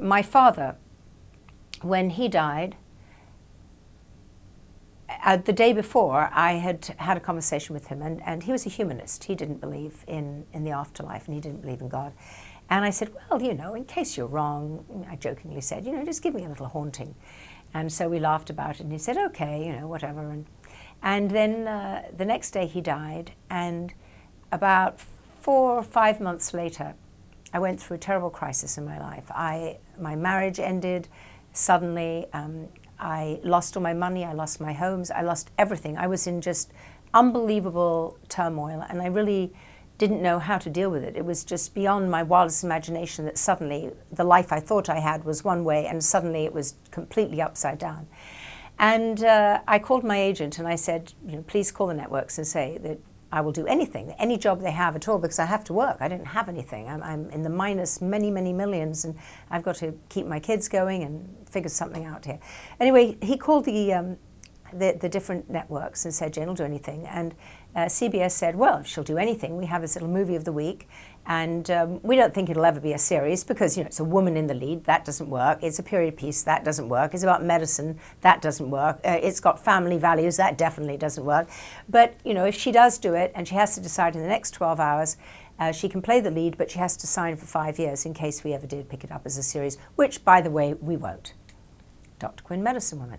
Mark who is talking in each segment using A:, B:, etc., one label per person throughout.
A: my father, when he died, the day before, I had had a conversation with him, and he was a humanist. He didn't believe in the afterlife, and he didn't believe in God. And I said, well, in case you're wrong, I jokingly said, just give me a little haunting. And so we laughed about it, and he said, okay, whatever. And then the next day he died, and about 4 or 5 months later, I went through a terrible crisis in my life. My marriage ended suddenly. I lost all my money, I lost my homes, I lost everything. I was in just unbelievable turmoil, and I really didn't know how to deal with it. It was just beyond my wildest imagination that suddenly the life I thought I had was one way, and suddenly it was completely upside down. And I called my agent and I said, please call the networks and say that I will do anything, any job they have at all, because I have to work. I didn't have anything. I'm in the minus many, many millions, and I've got to keep my kids going and figure something out here. Anyway, he called the different networks and said, Jane will do anything. And CBS said, well, she'll do anything. We have this little movie of the week, and we don't think it'll ever be a series because, it's a woman in the lead. That doesn't work. It's a period piece. That doesn't work. It's about medicine. That doesn't work. It's got family values. That definitely doesn't work. But, if she does do it and she has to decide in the next 12 hours, she can play the lead, but she has to sign for 5 years in case we ever did pick it up as a series, which, by the way, we won't. Dr. Quinn, Medicine Woman.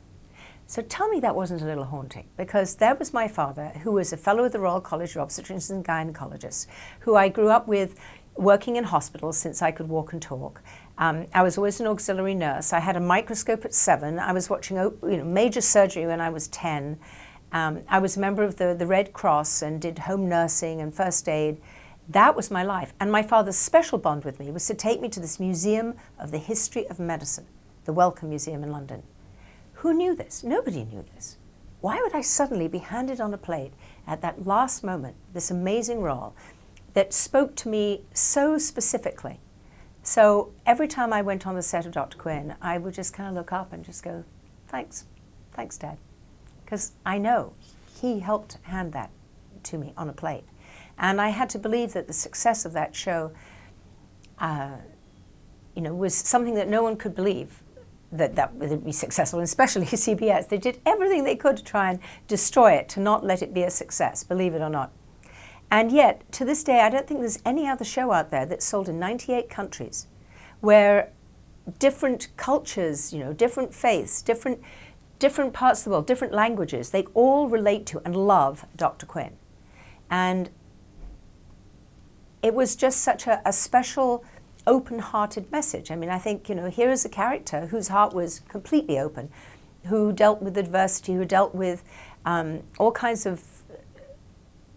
A: So tell me that wasn't a little haunting, because there was my father, who was a fellow of the Royal College of Obstetricians and Gynecologists, who I grew up with working in hospitals since I could walk and talk. I was always an auxiliary nurse. I had a microscope at 7. I was watching major surgery when I was 10. I was a member of the Red Cross and did home nursing and first aid. That was my life. And my father's special bond with me was to take me to this Museum of the History of Medicine, the Wellcome Museum in London. Who knew this? Nobody knew this. Why would I suddenly be handed on a plate at that last moment, this amazing role that spoke to me so specifically? So every time I went on the set of Dr. Quinn, I would just kind of look up and just go, thanks, Dad. Because I know he helped hand that to me on a plate. And I had to believe that the success of that show, was something that no one could believe that would be successful, and especially CBS. They did everything they could to try and destroy it, to not let it be a success, believe it or not. And yet, to this day, I don't think there's any other show out there that's sold in 98 countries, where different cultures, different faiths, different parts of the world, different languages, they all relate to and love Dr. Quinn. And it was just such a special, open-hearted message. I mean, I think, here is a character whose heart was completely open, who dealt with adversity, who dealt with all kinds of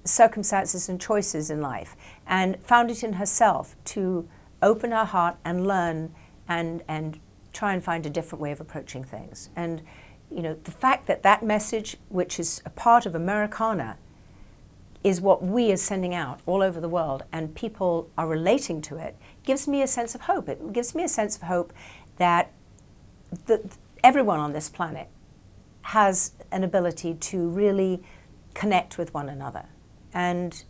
A: circumstances and choices in life, and found it in herself to open her heart and learn and try and find a different way of approaching things. And, the fact that message, which is a part of Americana, is what we are sending out all over the world, and people are relating to it, gives me a sense of hope. It gives me a sense of hope that everyone on this planet has an ability to really connect with one another. And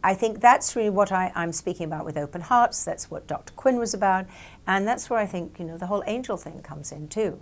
A: I think that's really what I'm speaking about with Open Hearts. That's what Dr. Quinn was about. And that's where I think, the whole angel thing comes in too.